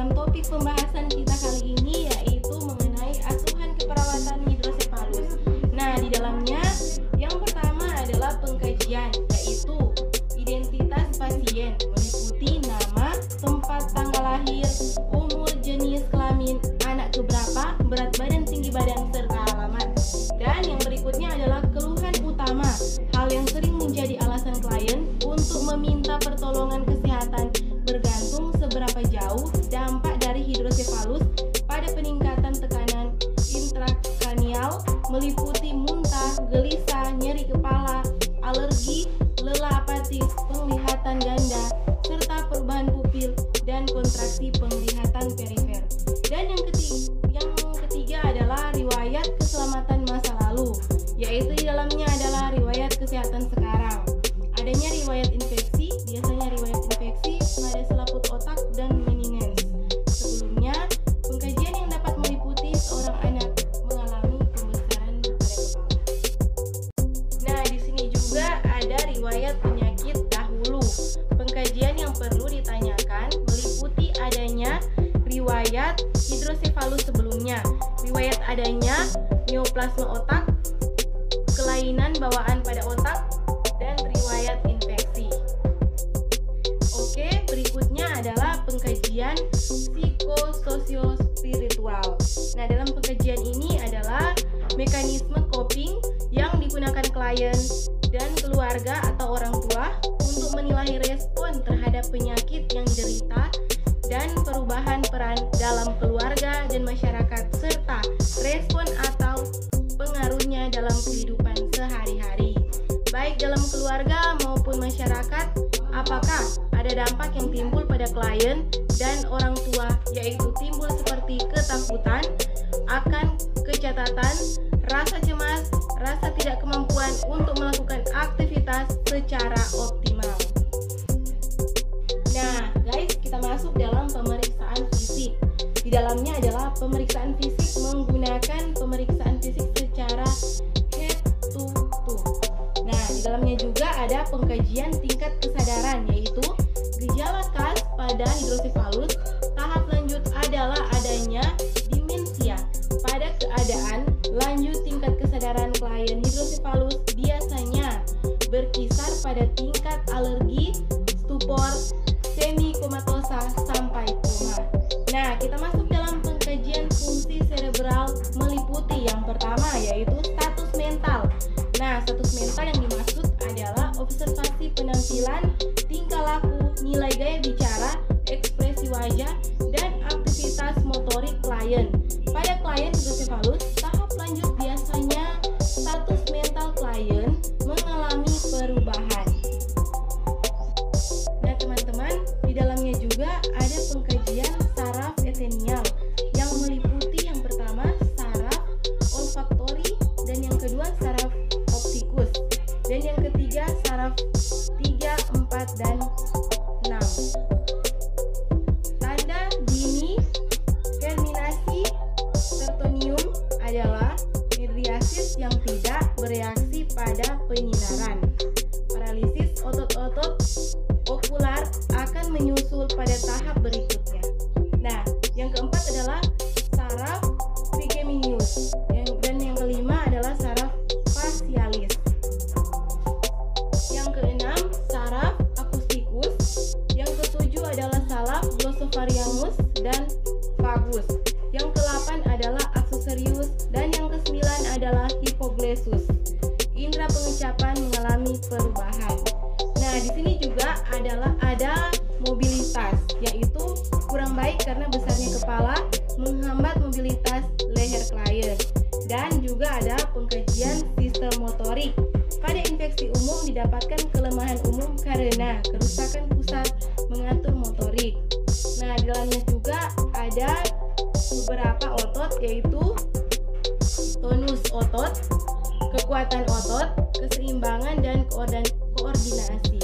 dalam topik pembahasan kita kali ini yaitu mengenai asuhan keperawatan hidrosefalus. Nah, di dalamnya yang pertama adalah pengkajian, yaitu identitas pasien meliputi nama, tempat tanggal lahir, umur, jenis kelamin, anak keberapa, berat badan, tinggi badan, serta alamat. Dan yang berikutnya adalah keluhan utama, hal yang sering menjadi alasan klien untuk meminta pertolongan kesehatan bergantung seberapa jauh dampak dari hidrosefalus pada peningkatan tekanan intrakranial, meliputi muntah, gelisah, nyeri kepala, alergi, lelah apatis, penglihatan ganda, serta perubahan pupil dan kontraksi penglihatan perifer. Dan yang ketiga adalah riwayat keselamatan masa lalu, yaitu di dalamnya adalah riwayat kesehatan sekarang. Adanya riwayat infeksi, biasanya riwayat infeksi pada selaput otak dan meninges. Sebelumnya, pengkajian yang dapat meliputi seorang anak mengalami pembesaran pada kepala. Nah, di sini juga ada riwayat penyakit dahulu. Pengkajian yang perlu ditanyakan meliputi adanya riwayat hidrosefalus sebelumnya, riwayat adanya neoplasma otak, kelainan bawaan pada otak, dan riwayat infeksi. Oke, berikutnya adalah pengkajian psikososio-spiritual. Nah, dalam pengkajian ini adalah mekanisme coping yang digunakan klien dan keluarga atau orang tua untuk menilai respon terhadap penyakit yang diderita dan perubahan peran dalam keluarga dan masyarakat, serta respon atau pengaruhnya dalam kehidupan sehari-hari, baik dalam keluarga maupun masyarakat. Apakah ada dampak yang timbul pada klien dan orang tua, yaitu timbul seperti ketakutan akan kecacatan, rasa cemas, rasa tidak kemampuan untuk melakukan aktivitas secara optimal. Nah, guys, kita masuk dalam pemeriksaan fisik. Di dalamnya adalah pemeriksaan fisik menggunakan pemeriksaan fisik secara head to toe. Nah, di dalamnya juga ada pengkajian tingkat kesadaran, yaitu gejala khas pada hidrosefalus. Tahap lanjut adalah adanya demensia. Pada keadaan lanjut tingkat kesadaran klien hidrosefalus biasanya berkisar pada tingkat alergi, stupor, semi-komatosa sampai koma. Nah, kita masuk dalam pengkajian fungsi cerebral meliputi yang pertama yaitu status mental. Nah, status mental yang dimaksud adalah observasi penampilan, tingkah laku, nilai gaya bicara, ekspresi wajah, dan aktivitas motorik klien. Pada klien hidrosefalus, tahap lanjut biasanya status mental klien mengalami perubahan. Nah, teman-teman, di dalamnya juga ada pengkajian saraf etenial yang meliputi yang pertama saraf olfaktori, dan yang kedua saraf optikus, dan yang ketiga saraf 3, 4, dan 6. Tanda dini terminasi tertonium adalah midriasis yang tidak bereaksi pada penyinaran. Paralisis otot-otot okular akan menyusul pada tahap berikutnya. Nah, yang keempat adalah saraf trigeminus, dan yang kelima adalah saraf facialis. Yang keenam, saraf akustikus. Yang ketujuh adalah saraf glossopharyngeus dan vagus. Yang kedelapan adalah accessorius, dan yang kesembilan adalah hypoglossus. Indra pengecapan mengalami perubahan. Nah, di sini juga ada mobilitas, yaitu kurang baik karena besarnya kepala menghambat mobilitas leher klien. Dan juga ada pengkajian sistem motorik. Pada infeksi umum didapatkan kelemahan umum karena kerusakan pusat mengatur motorik. Nah, di dalamnya juga ada beberapa otot, yaitu tonus otot, kekuatan otot, keseimbangan, dan koordinasi.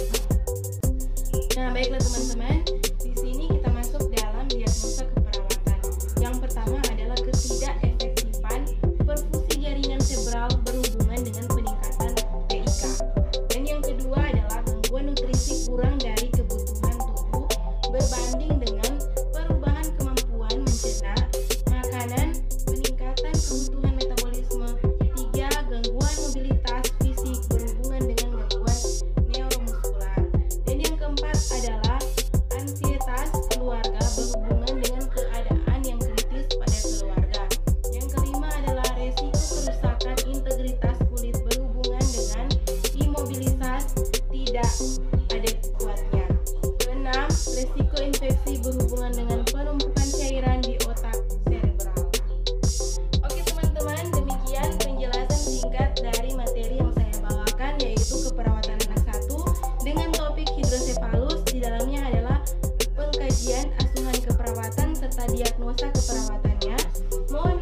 Nah, baiklah teman-teman, di sini kita masuk dalam diagnosa keperawatan. Yang pertama adalah ketidakefektifan perfusi jaringan cerebral berhubungan dengan peningkatan PIK. Dan yang kedua adalah gangguan nutrisi kurang dari kebutuhan tubuh berbanding dengan perubahan kemampuan keluarga berhubungan dengan keadaan yang kritis pada keluarga. Yang kelima adalah resiko kerusakan integritas kulit berhubungan dengan imobilitas tidak adekuatnya. Keenam, resiko infeksi berhubungan dengan penumpukan cairan di otak cerebral. Oke teman-teman, demikian penjelasan singkat dari materi yang saya bawakan, yaitu keperawatan anak 1 dengan topik hidrosefalus. Di dalamnya adalah pengkajian asuhan keperawatan serta diagnosa keperawatannya. Mohon